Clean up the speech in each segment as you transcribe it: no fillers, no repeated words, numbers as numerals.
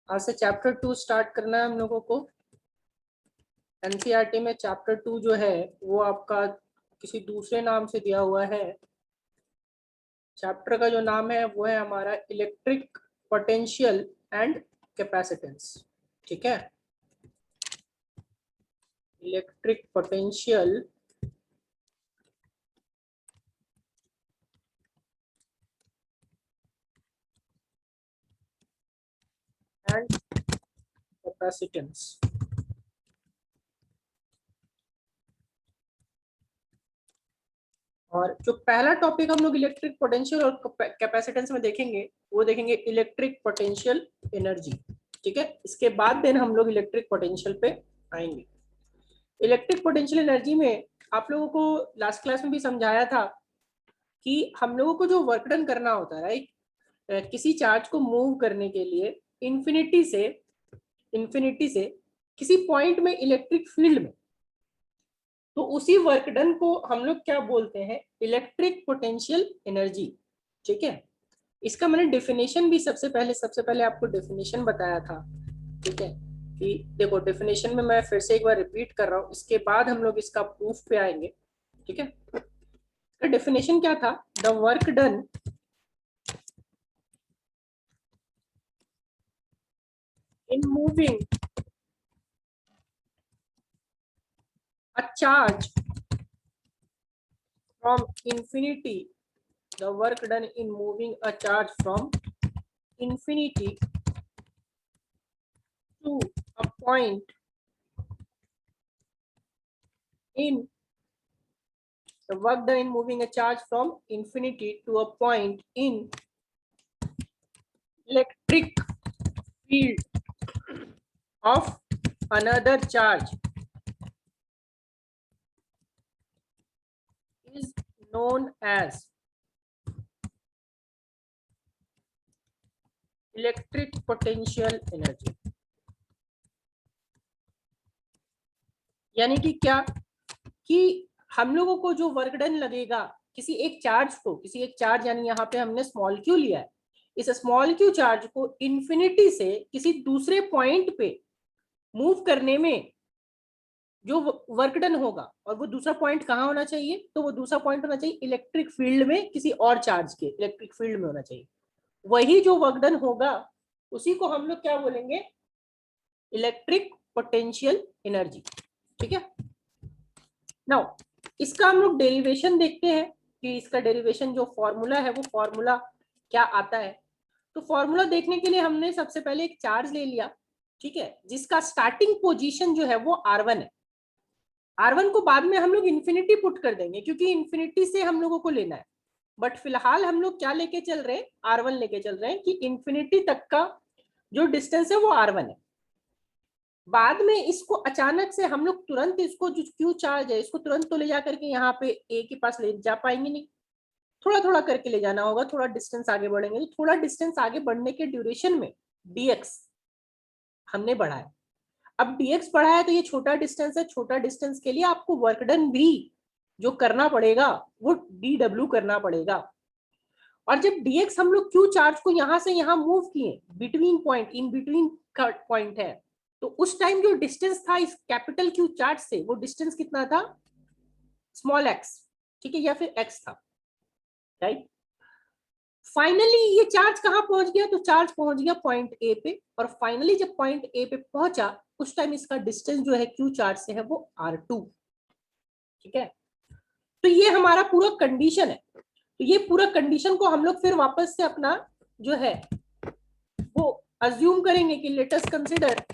आज से chapter 2 start करना है हम लोगों को। एनसीईआरटी में चैप्टर 2 जो है वो आपका किसी दूसरे नाम से दिया हुआ है। चैप्टर का जो नाम है वो है हमारा इलेक्ट्रिक पोटेंशियल एंड कैपेसिटेंस। ठीक है, इलेक्ट्रिक पोटेंशियल एंड कैपेसिटेंस। और जो पहला टॉपिक हम लोग इलेक्ट्रिक पोटेंशियल और कैपेसिटेंस में देखेंगे वो देखेंगे इलेक्ट्रिक पोटेंशियल एनर्जी। ठीक है, इसके बाद देन हम लोग इलेक्ट्रिक पोटेंशियल पे आएंगे। इलेक्ट्रिक पोटेंशियल एनर्जी में आप लोगों को लास्ट क्लास में भी समझाया था कि हम लोगों को जो वर्क डन करना होता है, राइट, किसी चार्ज को मूव करने के लिए इन्फिनिटी से किसी पॉइंट में इलेक्ट्रिक फील्ड में, तो उसी वर्क डन को हम लोग क्या बोलते हैं, इलेक्ट्रिक पोटेंशियल एनर्जी। ठीक है, इसका मैंने डेफिनेशन भी सबसे पहले आपको डेफिनेशन बताया था। ठीक है, कि देखो डेफिनेशन में मैं फिर से एक बार रिपीट कर रहा हूँ, इसके बाद हम लोग इसका प्रूफ पे आएंगे। ठीक है, इसका डेफिनेशन क्या था, the work done in moving a charge from infinity, the work done in moving a charge from infinity to a point in the work done in moving a charge from infinity to a point in electric field of another charge is known as electric potential energy. यानी कि क्या, कि हम लोगों को जो work done लगेगा किसी एक चार्ज यानी यहाँ पे हमने स्मॉल क्यू लिया है, इस स्मॉल क्यू चार्ज को इन्फिनिटी से किसी दूसरे पॉइंट पे मूव करने में जो वर्क डन होगा, और वो दूसरा पॉइंट कहाँ होना चाहिए, तो वो दूसरा पॉइंट होना चाहिए इलेक्ट्रिक फील्ड में, किसी और चार्ज के इलेक्ट्रिक फील्ड में होना चाहिए। वही जो वर्क डन होगा उसी को हम लोग क्या बोलेंगे, इलेक्ट्रिक पोटेंशियल एनर्जी। ठीक है, नाउ इसका हम लोग डेरिवेशन देखते हैं कि इसका डेरिवेशन जो फॉर्मूला है वो फॉर्मूला क्या आता है। तो फॉर्मूला देखने के लिए हमने सबसे पहले एक चार्ज ले लिया, ठीक है, जिसका स्टार्टिंग पोजीशन जो है वो R1 है। R1 को बाद में हम लोग इन्फिनिटी पुट कर देंगे क्योंकि इन्फिनिटी से हम लोगों को लेना है, बट फिलहाल हम लोग क्या लेके चल रहे हैं, R1 लेके चल रहे हैं कि इन्फिनिटी तक का जो डिस्टेंस है वो R1 है। बाद में इसको अचानक से हम लोग तुरंत इसको जो क्यू चार्ज है इसको तुरंत तो ले जा करके यहाँ पे ए के पास ले जा पाएंगे नहीं, थोड़ा थोड़ा करके ले जाना होगा, थोड़ा डिस्टेंस आगे बढ़ेंगे। तो थोड़ा डिस्टेंस आगे बढ़ने के ड्यूरेशन में dx हमने बढ़ाया। अब dx बढ़ाया तो ये छोटा डिस्टेंस है, छोटा डिस्टेंस के लिए आपको वर्क डन भी जो करना पड़ेगा वो dw करना पड़ेगा। और जब dx हम लोग क्यू चार्ज को यहाँ से यहाँ मूव किए, बिटवीन पॉइंट, इन बिटवीन का पॉइंट है, तो उस टाइम जो डिस्टेंस था इस कैपिटल क्यू चार्ज से, वो डिस्टेंस कितना था, स्मॉल x, ठीक है, या फिर x था, राइट। फाइनली ये चार्ज कहाँ पहुंच गया, तो चार्ज पहुंच गया पॉइंट ए पे, और फाइनली जब पॉइंट ए पे पहुंचा उस टाइम इसका डिस्टेंस जो है क्यू चार्ज से है वो R2। ठीक है, तो ये हमारा पूरा कंडीशन है। तो ये पूरा कंडीशन को हम लोग फिर वापस से अपना जो है वो अज्यूम करेंगे कि लेट अस कंसीडर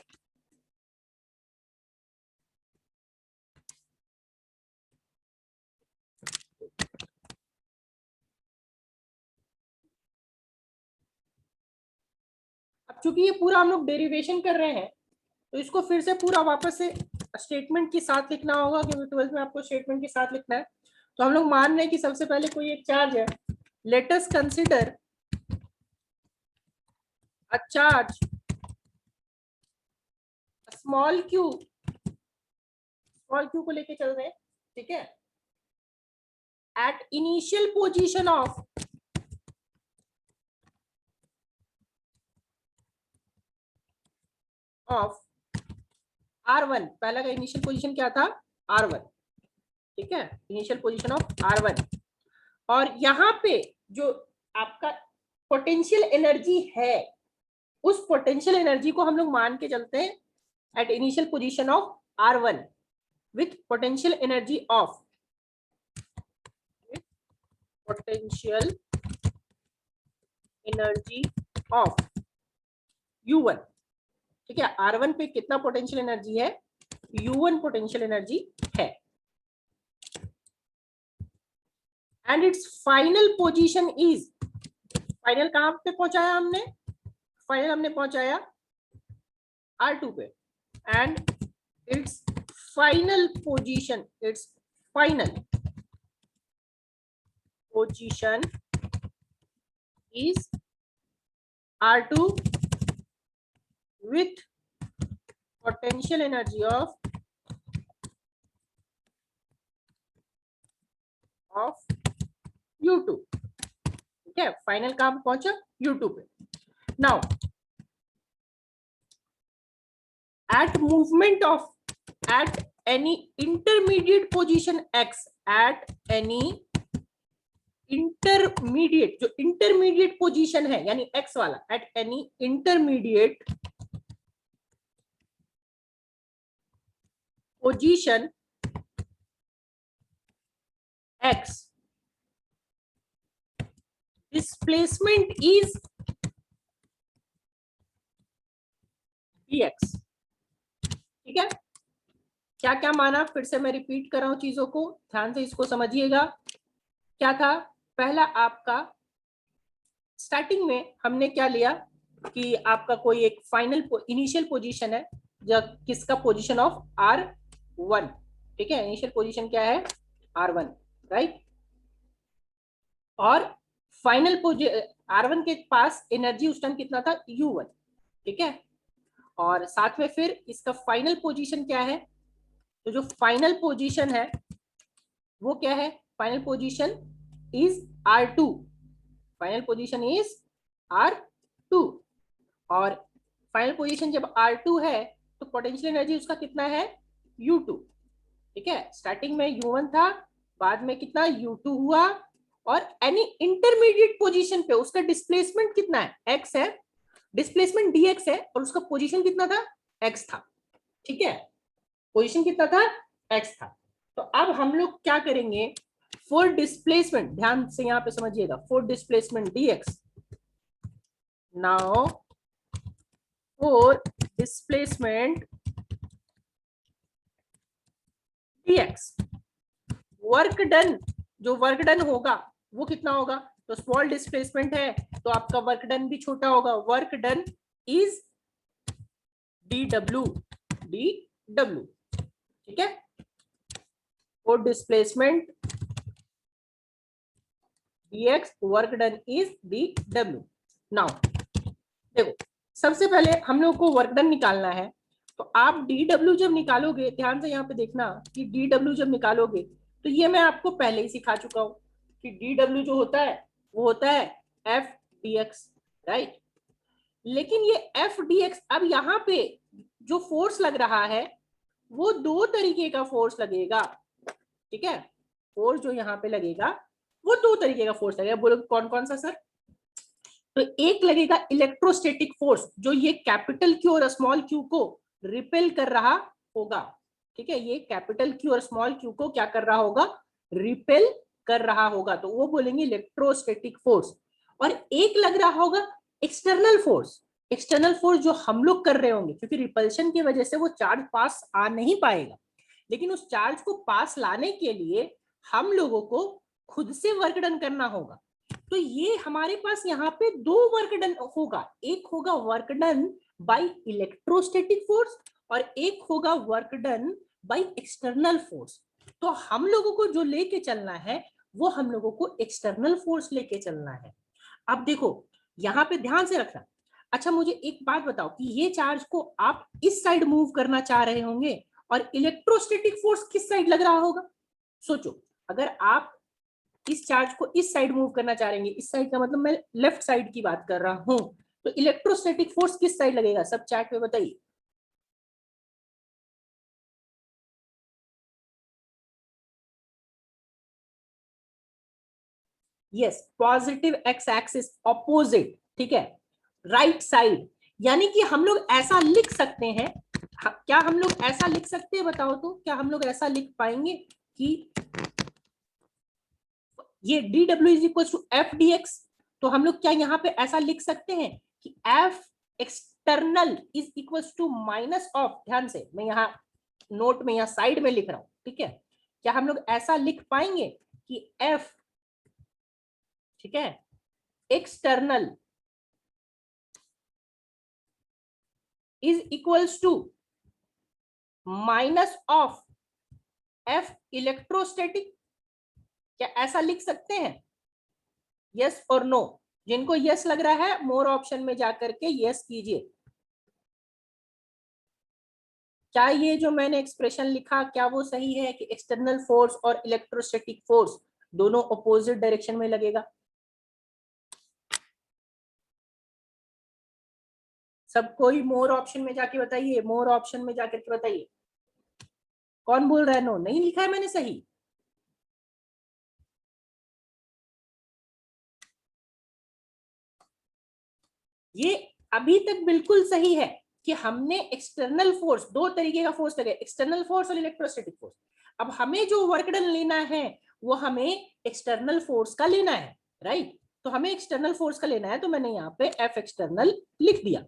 अब चूंकि ये पूरा हम लोग डेरिवेशन कर रहे हैं तो इसको फिर से पूरा वापस से स्टेटमेंट के साथ लिखना होगा, क्योंकि 12th में आपको स्टेटमेंट के साथ लिखना है। तो हम लोग मान रहे हैं कि सबसे पहले कोई एक चार्ज है, let us consider a charge small Q को लेके चल रहे हैं, ठीक है, at initial position of of R1, पहला का इनिशियल पोजीशन क्या था R1, ठीक है, इनिशियल पोजीशन ऑफ R1। और यहाँ पे जो आपका पोटेंशियल एनर्जी है, उस पोटेंशियल एनर्जी को हम लोग मान के चलते हैं at initial position of R1 with potential energy of U1, ठीक है। R1 पे कितना पोटेंशियल एनर्जी है, U1 पोटेंशियल एनर्जी है, and it's final position is, final कहां पे पहुंचाया हमने, फाइनल हमने पहुंचाया R2 पे, and it's final position, it's final position is R2 with potential energy of U2, ठीक है। फाइनल कहां पहुंचा, U2 पे। Now at movement of, at any intermediate position x, at any intermediate, जो इंटरमीडिएट पोजीशन है यानी x वाला, at any intermediate position x, displacement is dx, ठीक है। क्या क्या माना, फिर से मैं रिपीट कर रहा हूं चीजों को, ध्यान से इसको समझिएगा। क्या था, पहला आपका स्टार्टिंग में हमने क्या लिया कि आपका कोई एक फाइनल इनिशियल पोजीशन है, जब किसका पोजीशन ऑफ R1, ठीक है, इनिशियल पोजीशन क्या है R1, राइट। और फाइनल R1 के पास एनर्जी उस टाइम कितना था U1, ठीक है। और साथ में फिर इसका फाइनल पोजीशन क्या है, तो जो फाइनल पोजीशन है वो क्या है, final position is R2, final position is R2। और फाइनल पोजीशन जब R2 है तो पोटेंशियल एनर्जी उसका कितना है U2, ठीक है। स्टार्टिंग में U1 था, बाद में कितना U2 हुआ, और एनी इंटरमीडिएट पोजीशन पे उसका डिस्प्लेसमेंट कितना है, x है, डिस्प्लेसमेंट dx है, और उसका पोजीशन कितना था, x था, ठीक है, पोजीशन कितना था, x था। तो अब हम लोग क्या करेंगे, फॉर डिस्प्लेसमेंट, ध्यान से यहां पे समझिएगा, for displacement dx, now for displacement dx, work done, जो वर्क डन होगा वो कितना होगा, तो स्मॉल डिस्प्लेसमेंट है तो आपका वर्क डन भी छोटा होगा, वर्क डन इज dw, ठीक है, for displacement dx, work done is dw। Now देखो, सबसे पहले हम लोग को वर्क डन निकालना है, तो आप dw जब निकालोगे, ध्यान से यहाँ पे देखना कि dw जब निकालोगे, तो ये मैं आपको पहले ही सिखा चुका हूं कि dw जो होता है वो होता है f dx, राइट। लेकिन ये f dx, अब यहाँ पे जो फोर्स लग रहा है वो दो तरीके का फोर्स लगेगा, ठीक है, फोर्स जो यहाँ पे लगेगा वो दो तरीके का फोर्स लगेगा। बोलो कौन कौन सा सर, तो एक लगेगा इलेक्ट्रोस्टैटिक फोर्स, जो ये कैपिटल क्यू और स्मॉल क्यू को रिपेल कर रहा होगा, ठीक है, ये कैपिटल क्यू और स्मॉल क्यू को क्या कर रहा होगा, रिपेल कर रहा होगा, तो वो बोलेंगे इलेक्ट्रोस्टैटिक फोर्स। और एक लग रहा होगा एक्सटर्नल फोर्स, एक्सटर्नल फोर्स जो हम लोग कर रहे होंगे, क्योंकि रिपल्शन की वजह से वो चार्ज पास आ नहीं पाएगा, लेकिन उस चार्ज को पास लाने के लिए हम लोगों को खुद से वर्क डन करना होगा। तो ये हमारे पास यहाँ पे दो वर्क डन होगा, एक होगा work done by electrostatic force और एक होगा work done by external force. तो हम लोगों को जो लेके चलना है वो हम लोगों को एक्सटर्नल फोर्स लेके चलना है। अब देखो यहाँ पे ध्यान से रखना। अच्छा मुझे एक बात बताओ कि ये चार्ज को आप इस साइड मूव करना चाह रहे होंगे और इलेक्ट्रोस्टैटिक फोर्स किस साइड लग रहा होगा, सोचो। अगर आप इस चार्ज को इस साइड मूव करना चाह रहे, इस साइड का मतलब मैं लेफ्ट साइड की बात कर रहा हूं, तो इलेक्ट्रोस्टैटिक फोर्स किस साइड लगेगा, सब चैट में बताइए। Yes, positive x axis opposite, ठीक है, राइट साइड। यानी कि हम लोग ऐसा लिख सकते हैं, क्या हम लोग ऐसा लिख सकते हैं बताओ तो, क्या हम लोग ऐसा लिख पाएंगे कि ये dw is equal to F D X? तो हम लोग क्या यहाँ पे ऐसा लिख सकते हैं कि F external is equal to minus of, ध्यान से मैं यहाँ नोट में या साइड में लिख रहा हूं, ठीक है, क्या हम लोग ऐसा लिख पाएंगे कि एफ, ठीक है, external is equals to minus of F electrostatic? क्या ऐसा लिख सकते हैं? यस और नो? जिनको यस लग रहा है मोर ऑप्शन में जाकर के यस कीजिए। क्या ये जो मैंने एक्सप्रेशन लिखा क्या वो सही है कि एक्सटर्नल फोर्स और इलेक्ट्रोस्टैटिक फोर्स दोनों अपोजिट डायरेक्शन में लगेगा? सब कोई मोर ऑप्शन में जाके बताइए, मोर ऑप्शन में जाकर के बताइए। कौन बोल रहा है नो? नहीं लिखा है मैंने सही? ये अभी तक बिल्कुल सही है कि हमने एक्सटर्नल फोर्स, दो तरीके का फोर्स लगे, एक्सटर्नल फोर्स और इलेक्ट्रोस्टैटिक फोर्स। अब हमें जो वर्क डन लेना है वो हमें एक्सटर्नल फोर्स का लेना है, राइट? तो हमें एक्सटर्नल फोर्स का लेना है, तो मैंने यहाँ पे एफ एक्सटर्नल लिख दिया,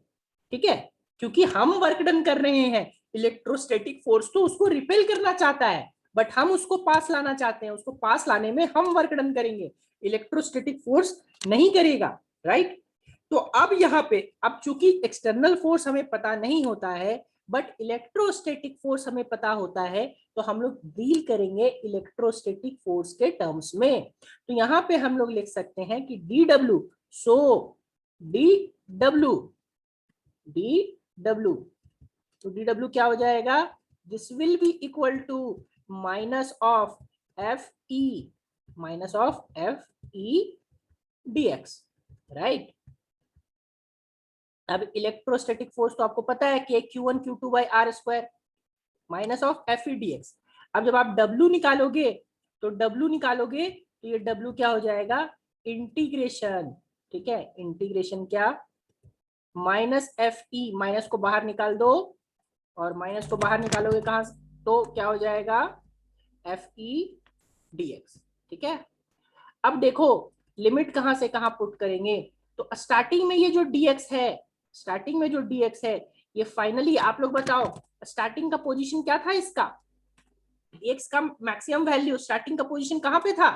ठीक है, क्योंकि हम वर्क डन कर रहे हैं। इलेक्ट्रोस्टैटिक फोर्स तो उसको रिपेल करना चाहता है, बट हम उसको पास लाना चाहते हैं, उसको पास लाने में हम वर्क डन करेंगे, इलेक्ट्रोस्टैटिक फोर्स नहीं करेगा, राइट? तो अब यहाँ पे, अब चूंकि एक्सटर्नल फोर्स हमें पता नहीं होता है बट इलेक्ट्रोस्टैटिक फोर्स हमें पता होता है, तो हम लोग डील करेंगे इलेक्ट्रोस्टैटिक फोर्स के टर्म्स में। तो यहाँ पे हम लोग लिख सकते हैं कि D W, so D W, D W, तो डी डब्ल्यू क्या हो जाएगा? This will be equal to minus of F E, minus of F E D X, right? अब इलेक्ट्रोस्टैटिक फोर्स तो आपको पता है कि Q1 Q2 by R square minus of F E D X. अब जब आप W निकालोगे तो W निकालोगे तो ये W क्या हो जाएगा? इंटीग्रेशन, ठीक है, इंटीग्रेशन क्या? माइनस एफ ई, माइनस को बाहर निकाल दो, और माइनस को बाहर निकालोगे कहां तो क्या हो जाएगा? एफ ई डी एक्स, ठीक है। अब देखो लिमिट कहां से कहां पुट करेंगे, तो स्टार्टिंग में ये जो dx है, स्टार्टिंग में जो dx है, ये फाइनली आप लोग बताओ स्टार्टिंग का पोजीशन क्या था इसका? dx का मैक्सिमम वैल्यू स्टार्टिंग का पोजीशन कहां पे था?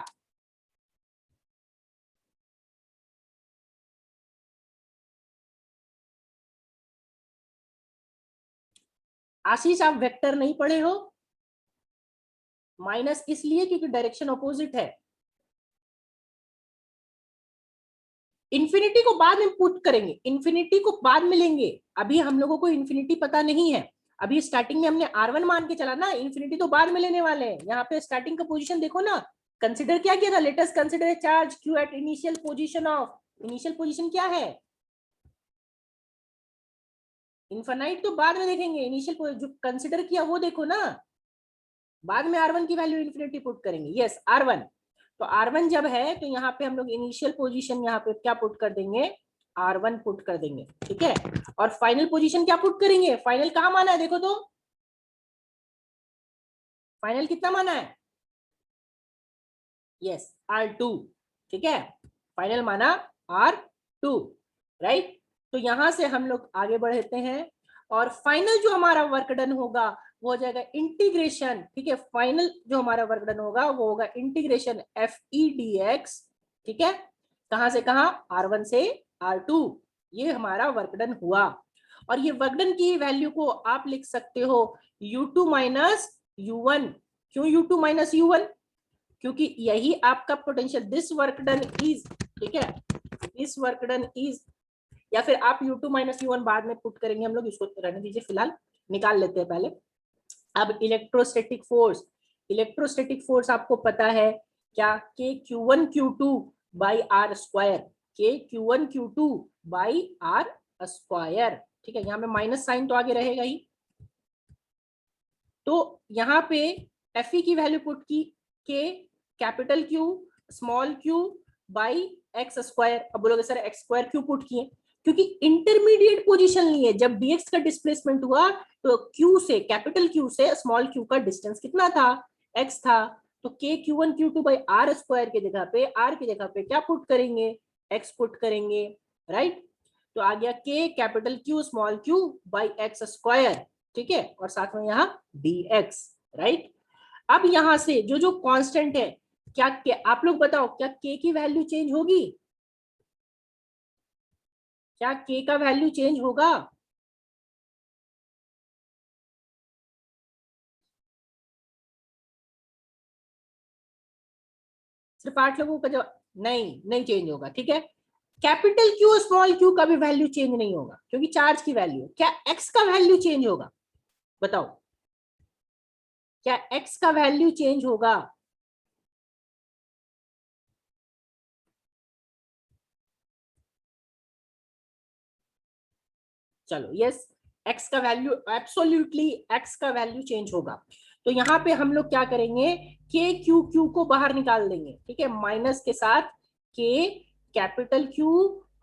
आशीष आप वेक्टर नहीं पढ़े हो? माइनस इसलिए क्योंकि डायरेक्शन अपोजिट है। इन्फिनिटी को बाद में पुट करेंगे, इन्फिनिटी को बाद में लेंगे, अभी हम लोगों को इन्फिनिटी पता नहीं है। अभी स्टार्टिंग में हमने R1 मान के चला ना, इन्फिनिटी तो बाद में लेने वाले हैं। यहाँ पे स्टार्टिंग का पोजीशन देखो ना, कंसिडर क्या किया था? Let us consider charge Q at initial position of, initial position क्या है? इनफाइनाइट तो बाद में देखेंगे, इनिशियल जो कंसिडर किया वो देखो ना, बाद में R1 की वैल्यू इन्फिनिटी पुट करेंगे। यस R1, तो R1 जब है तो यहाँ पे हम लोग इनिशियल पोजीशन यहाँ पे क्या पुट कर देंगे? R1 पुट कर देंगे, ठीक है। और फाइनल पोजीशन क्या पुट करेंगे? फाइनल कहाँ माना है देखो तो, फाइनल कितना माना है? यस R2, ठीक है, फाइनल माना R2, राइट। तो यहां से हम लोग आगे बढ़ते हैं और फाइनल जो हमारा वर्क डन होगा वो हो जाएगा इंटीग्रेशन, ठीक है, फाइनल जो हमारा वर्क डन होगा वो होगा integration F E D x, ठीक है, कहां से कहां? R1 से R2, ये हमारा वर्क डन हुआ। और ये वर्क डन की वैल्यू को आप लिख सकते हो U2 माइनस U1। क्यों U2 माइनस U1? क्योंकि यही आपका potential, this work done is, ठीक है, दिस वर्क डन इज, या फिर आप U2 माइनस U1 बाद में पुट करेंगे, हम लोग इसको रहने दीजिए, फिलहाल निकाल लेते हैं पहले। अब इलेक्ट्रोस्टैटिक फोर्स, इलेक्ट्रोस्टैटिक फोर्स आपको पता है क्या? के Q1 Q2 by R square, के Q1 Q2 by R square, ठीक है, यहाँ पे माइनस साइन तो आगे रहेगा ही। तो यहाँ पे Fe की वैल्यू पुट की, के capital Q small q by x square. अब बोलोगे सर एक्स स्क्वायर क्यों पुट किए, क्योंकि इंटरमीडिएट पोजीशन लिए। जब dx का डिस्प्लेसमेंट हुआ तो q से, कैपिटल Q से स्मॉल q का डिस्टेंस कितना था, x था। तो k q1 q2 by R square की जगह पे, r की जगह पे क्या पुट करेंगे, x पुट करेंगे, राइट। तो आ गया k capital Q small q by x square, ठीक है, और साथ में यहाँ dx, राइट। अब यहां से जो जो कांस्टेंट है, क्या आप लोग बताओ, क्या k की वैल्यू चेंज होगी, क्या k का वैल्यू चेंज होगा, सिर्फ 8 लोगों का जवाब, नहीं चेंज होगा, ठीक है। कैपिटल Q स्मॉल q का भी वैल्यू चेंज नहीं होगा क्योंकि चार्ज की वैल्यू। क्या x का वैल्यू चेंज होगा, बताओ, क्या x का वैल्यू चेंज होगा, चलो यस, x का वैल्यू एब्सोल्युटली, x का वैल्यू चेंज होगा। तो यहाँ पे हम लोग क्या करेंगे, k q को बाहर निकाल देंगे, ठीक है, माइनस के साथ k कैपिटल Q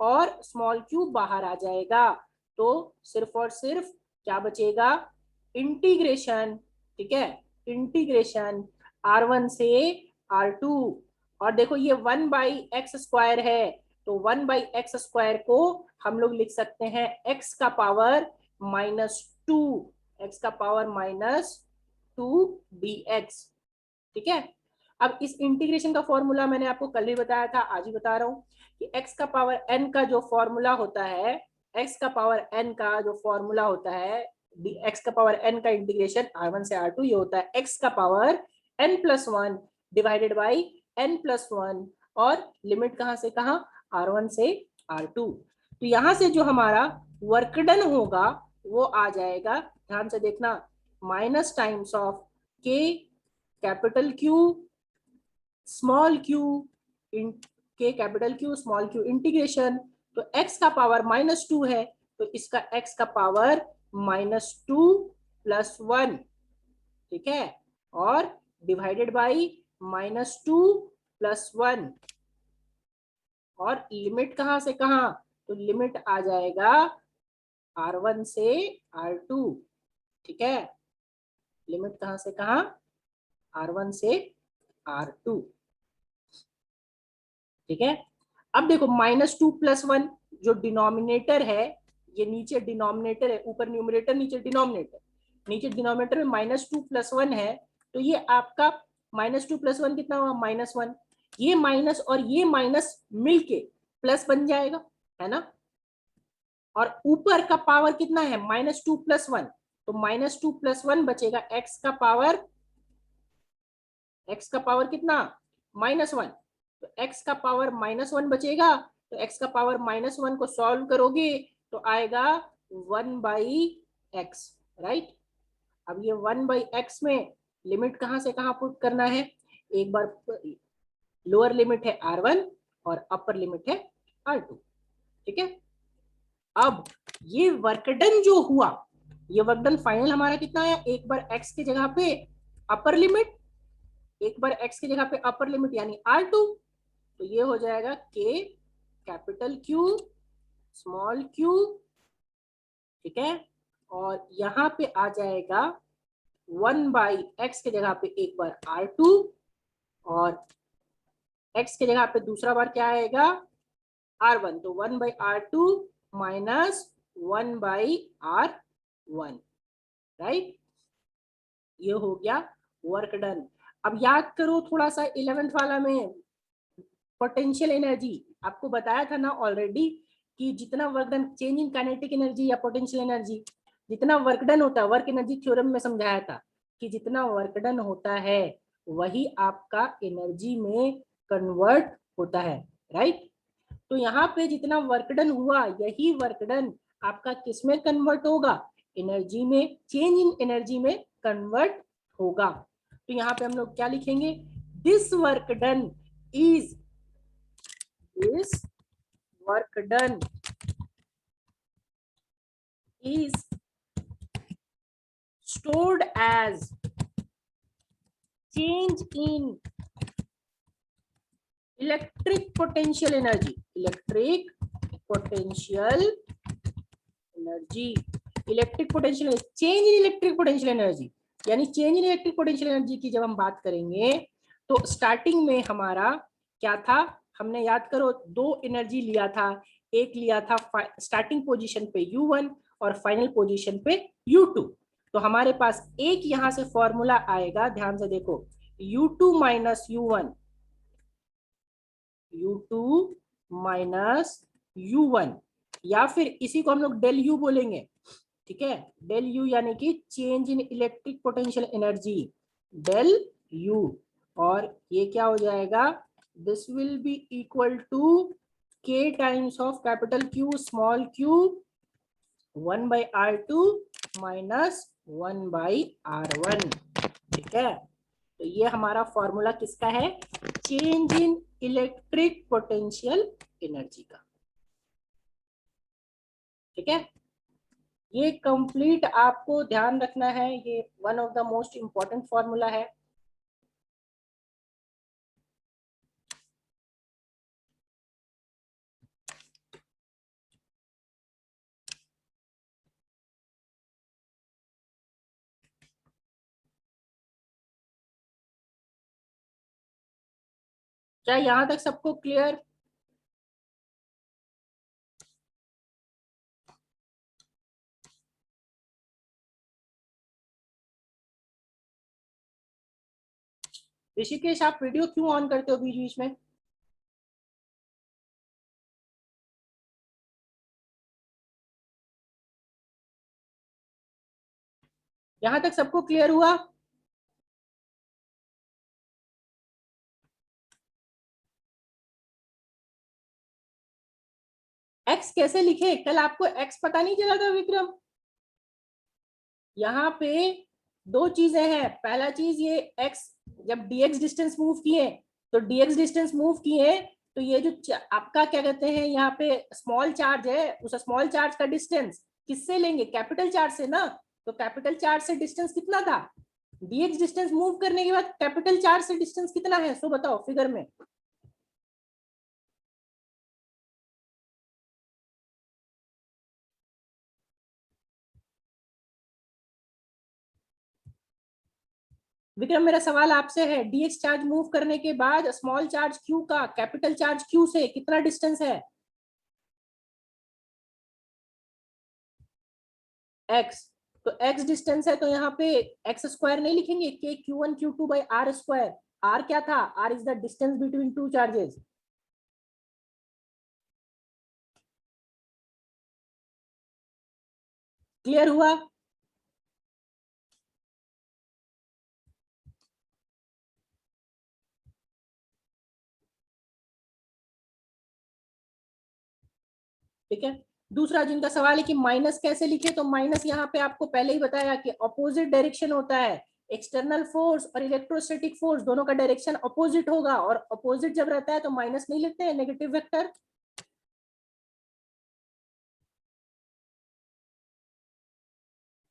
और स्मॉल q बाहर आ जाएगा। तो सिर्फ और सिर्फ क्या बचेगा, इंटीग्रेशन, ठीक है, इंटीग्रेशन r1 से r2। और देखो ये 1 बाई एक्स स्क्वायर है, तो 1 बाई एक्स स्क्वायर को हम लोग लिख सकते हैं x का पावर -2, x का पावर -2 dx, ठीक है। अब इस इंटीग्रेशन का फॉर्मूला मैंने आपको कल ही बताया था, आज ही बता रहा हूं कि x का पावर n का जो फॉर्मूला होता है, x का पावर n का जो फॉर्मूला होता है, x का पावर n का इंटीग्रेशन r1 से r2 ये होता है x का power n+1 divided by n+1, और लिमिट कहां से कहां, r1 से r2। तो यहां से जो हमारा वर्क डन होगा वो आ जाएगा, ध्यान से देखना, minus times of k capital Q small q इन के capital Q small q integration. तो x का पावर -2 है, तो इसका x का पावर -2+1, ठीक है, और डिवाइडेड बाई -2+1, और लिमिट कहां से कहां, तो लिमिट आ जाएगा r1 से r2, ठीक है, लिमिट कहां से कहां, r1 से r2, ठीक है। अब देखो -2+1 जो डिनोमिनेटर है, ये नीचे डिनोमिनेटर है, ऊपर न्यूमरेटर नीचे डिनोमिनेटर, नीचे डिनोमिनेटर में -2+1 है, तो ये आपका -2+1 कितना हुआ, -1, ये माइनस और ये माइनस मिलके प्लस बन जाएगा, है ना। और ऊपर का पावर कितना है, -2+1, तो -2+1 बचेगा, एक्स का पावर कितना, -1, तो x का पावर -1 बचेगा। तो x का पावर -1 को सॉल्व करोगे तो आएगा 1/x, राइट। अब ये 1/x में लिमिट कहां से कहां पुट करना है, एक बार लोअर लिमिट है r1 और अपर लिमिट है r2, ठीक है। अब ये वर्कडन जो हुआ, ये वर्कडन फाइनल हमारा कितना है, एक बार x की जगह पे अपर लिमिट, एक बार x की जगह पे अपर लिमिट यानी r2, तो ये हो जाएगा k capital Q small q, ठीक है, और यहाँ पे आ जाएगा 1/x की जगह पे एक बार r2, और x की जगह पे दूसरा बार क्या आएगा, r1, तो 1/r2 माइनस 1/r1, राइट। ये हो गया वर्क डन। अब याद करो थोड़ा सा 11th वाला में पोटेंशियल एनर्जी, आपको बताया था ना ऑलरेडी कि जितना work done, change in kinetic energy या पोटेंशियल एनर्जी, जितना वर्क डन होता है, वर्क एनर्जी थ्योरम में समझाया था कि जितना वर्क डन होता है वही आपका एनर्जी में कन्वर्ट होता है, राइट। तो यहाँ पे जितना वर्क डन हुआ यही वर्क डन आपका किस में कन्वर्ट होगा, एनर्जी में, चेंज इन एनर्जी में कन्वर्ट होगा। तो यहाँ पे हम लोग क्या लिखेंगे, this work done is, this work done is stored as change in electric potential energy, electric potential energy, electric potential, change in electric potential energy, यानी change in electric potential energy की जब हम बात करेंगे तो स्टार्टिंग में हमारा क्या था, हमने याद करो दो एनर्जी लिया था, एक लिया था स्टार्टिंग पोजीशन पे U1 और फाइनल पोजीशन पे U2। तो हमारे पास एक यहां से फॉर्मूला आएगा, ध्यान से देखो, U2 minus U1, U2 minus U1, या फिर इसी को हम लोग डेल U बोलेंगे, ठीक है, डेल यू यानी कि change in electric potential energy, del U, और ये क्या हो जाएगा, this will be equal to K times of capital Q small Q 1/R2 minus 1/R1, ठीक है। तो ये हमारा फॉर्मूला किसका है, change in electric potential energy का, ठीक है। ये कंप्लीट आपको ध्यान रखना है, ये one of the most important formula है। क्या यहां तक सबको क्लियर? ऋषिकेश, आप वीडियो क्यों ऑन करते हो बीच बीच में? यहां तक सबको क्लियर हुआ? एक्स कैसे लिखे, कल आपको एक्स पता नहीं चला था विक्रम? यहाँ पे दो चीजें हैं, पहला चीज ये एक्स, जब dx डिस्टेंस मूव किए तो dx डिस्टेंस मूव किए तो ये जो आपका क्या कहते हैं यहाँ पे स्मॉल चार्ज है, उस स्मॉल चार्ज का डिस्टेंस किससे लेंगे, कैपिटल चार्ज से ना। तो कैपिटल चार्ज से डिस्टेंस कितना था, dx डिस्टेंस मूव करने के बाद कैपिटल चार्ज से डिस्टेंस कितना है, सो बताओ फिगर में। विक्रम, मेरा सवाल आपसे है, dx चार्ज मूव करने के बाद स्मॉल चार्ज q का कैपिटल चार्ज q से कितना डिस्टेंस है, x। तो x डिस्टेंस है तो यहाँ पे x स्क्वायर नहीं लिखेंगे, k q1 q2 by r square. r क्या था, r is the distance between two charges. Clear हुआ? ठीक है। दूसरा जिनका सवाल है कि माइनस कैसे लिखे, तो माइनस यहाँ पे आपको पहले ही बताया कि अपोजिट डायरेक्शन होता है, एक्सटर्नल फोर्स और इलेक्ट्रोस्टैटिक फोर्स दोनों का डायरेक्शन अपोजिट होगा, और अपोजिट जब रहता है तो माइनस नहीं लिखते हैं, नेगेटिव वेक्टर।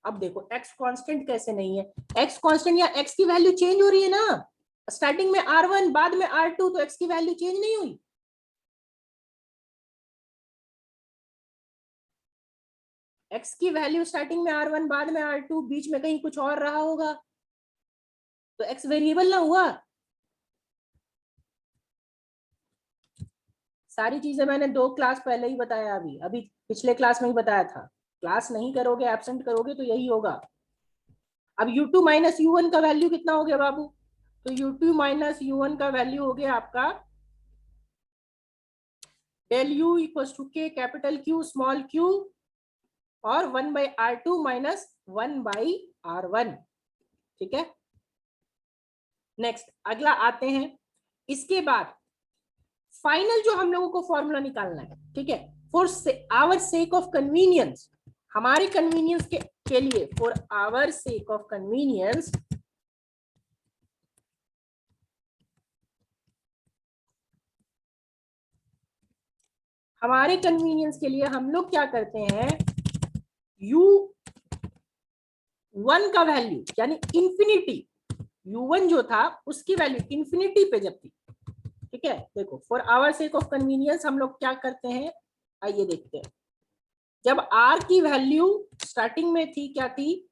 अब देखो x कांस्टेंट कैसे नहीं है, x कांस्टेंट या x की वैल्यू चेंज हो रही है ना, स्टार्टिंग में R1 बाद में R2, तो x की वैल्यू चेंज नहीं हुई। x की वैल्यू स्टार्टिंग में R1 बाद में R2, बीच में कहीं कुछ और रहा होगा, तो x वेरिएबल ना हुआ। सारी चीजें मैंने 2 क्लास पहले ही बताया, अभी अभी पिछले क्लास में ही बताया था। क्लास नहीं करोगे, एब्सेंट करोगे तो यही होगा। अब U2 माइनस U1 का वैल्यू कितना हो गया बाबू, तो U2 माइनस U1 का वैल्यू हो गया आपका डेल U इक्वल टू के कैपिटल Q स्मॉल q और 1/R2 माइनस 1/R1, ठीक है। नेक्स्ट अगला आते हैं, इसके बाद फाइनल जो हम लोगों को फॉर्मूला निकालना है, ठीक है, for our sake of convenience, हमारे कन्वीनियंस के लिए, for our sake of convenience, हमारे कन्वीनियंस के लिए हम लोग क्या करते हैं, U1 का वैल्यू यानी इंफिनिटी, U1 जो था उसकी वैल्यू इंफिनिटी पे जब थी, ठीक है, देखो for our sake of convenience हम लोग क्या करते हैं, आइए देखते हैं। जब आर की वैल्यू स्टार्टिंग में थी, क्या थी,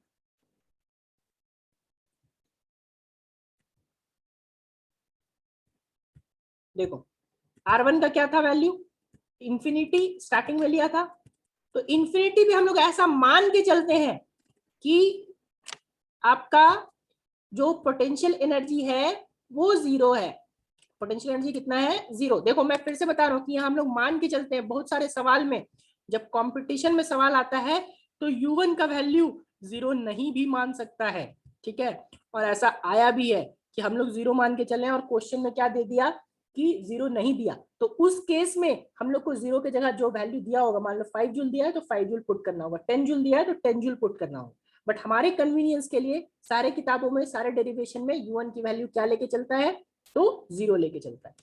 देखो R1 का क्या था वैल्यू, इंफिनिटी स्टार्टिंग में लिया था, तो इंफिनिटी भी हम लोग ऐसा मान के चलते हैं कि आपका जो पोटेंशियल एनर्जी है वो जीरो है। पोटेंशियल एनर्जी कितना है, जीरो। देखो मैं फिर से बता रहा हूँ कि हम लोग मान के चलते हैं, बहुत सारे सवाल में जब कंपटीशन में सवाल आता है तो U1 का वैल्यू जीरो नहीं भी मान सकता है, ठीक है, और ऐसा आया भी है कि हम लोग जीरो मान के चले और क्वेश्चन में क्या दे दिया कि जीरो नहीं दिया, तो उस केस में हम लोग को जीरो की जगह जो वैल्यू दिया होगा, मान लो 5 जूल दिया है तो 5 जूल पुट करना होगा, 10 जूल दिया है तो 10 जूल पुट करना होगा। बट हमारे कन्वीनियंस के लिए सारे किताबों में, सारे डेरिवेशन में U1 की वैल्यू क्या लेके चलता है, तो जीरो लेके चलता है।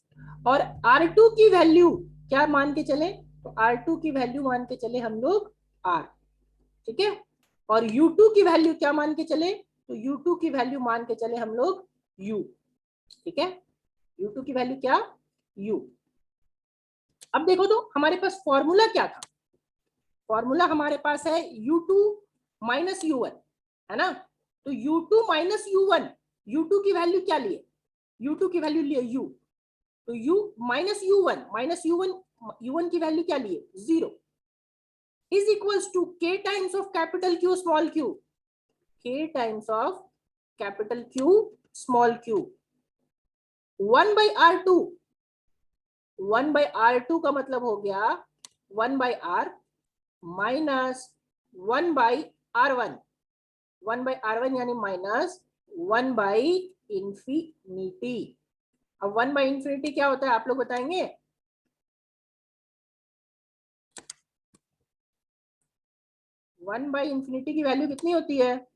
और R2 की वैल्यू क्या मान के चले, तो R2 की वैल्यू मान के चले हम लोग R, ठीक है, और U2 की वैल्यू क्या मान के चले, तो U2 की वैल्यू मान के चले हम लोग U, ठीक है, U2 की वैल्यू क्या, U। अब देखो तो हमारे पास फॉर्मूला क्या था, फॉर्मूला हमारे पास है U2 माइनस U1, है ना, तो U2 माइनस U1, U2 की वैल्यू क्या लिए, U2 की वैल्यू लिए U, तो U minus U1, minus U1, U1 की वैल्यू क्या लिए, zero, is equals to K times of capital Q small q, K times of capital Q small q, 1/R2, 1/R2 का मतलब हो गया 1/R माइनस 1/R1, 1/R1 यानी minus 1/इंफिनिटी। अब 1/इंफिनिटी क्या होता है आप लोग बताएंगे, 1/इंफिनिटी की वैल्यू कितनी होती है,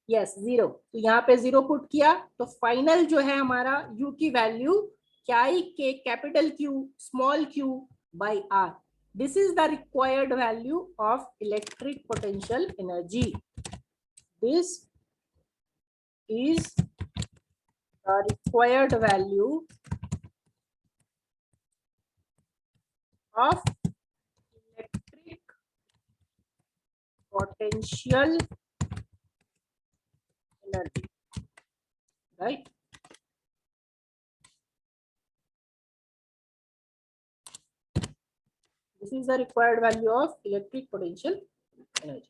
यस जीरो, तो यहाँ पे जीरो पुट किया तो फाइनल जो है हमारा U की वैल्यू क्या आई, के capital Q small q by R, this is the required value of electric potential energy, this is the required value of electric potential energy, right? This is the required value of electric potential energy.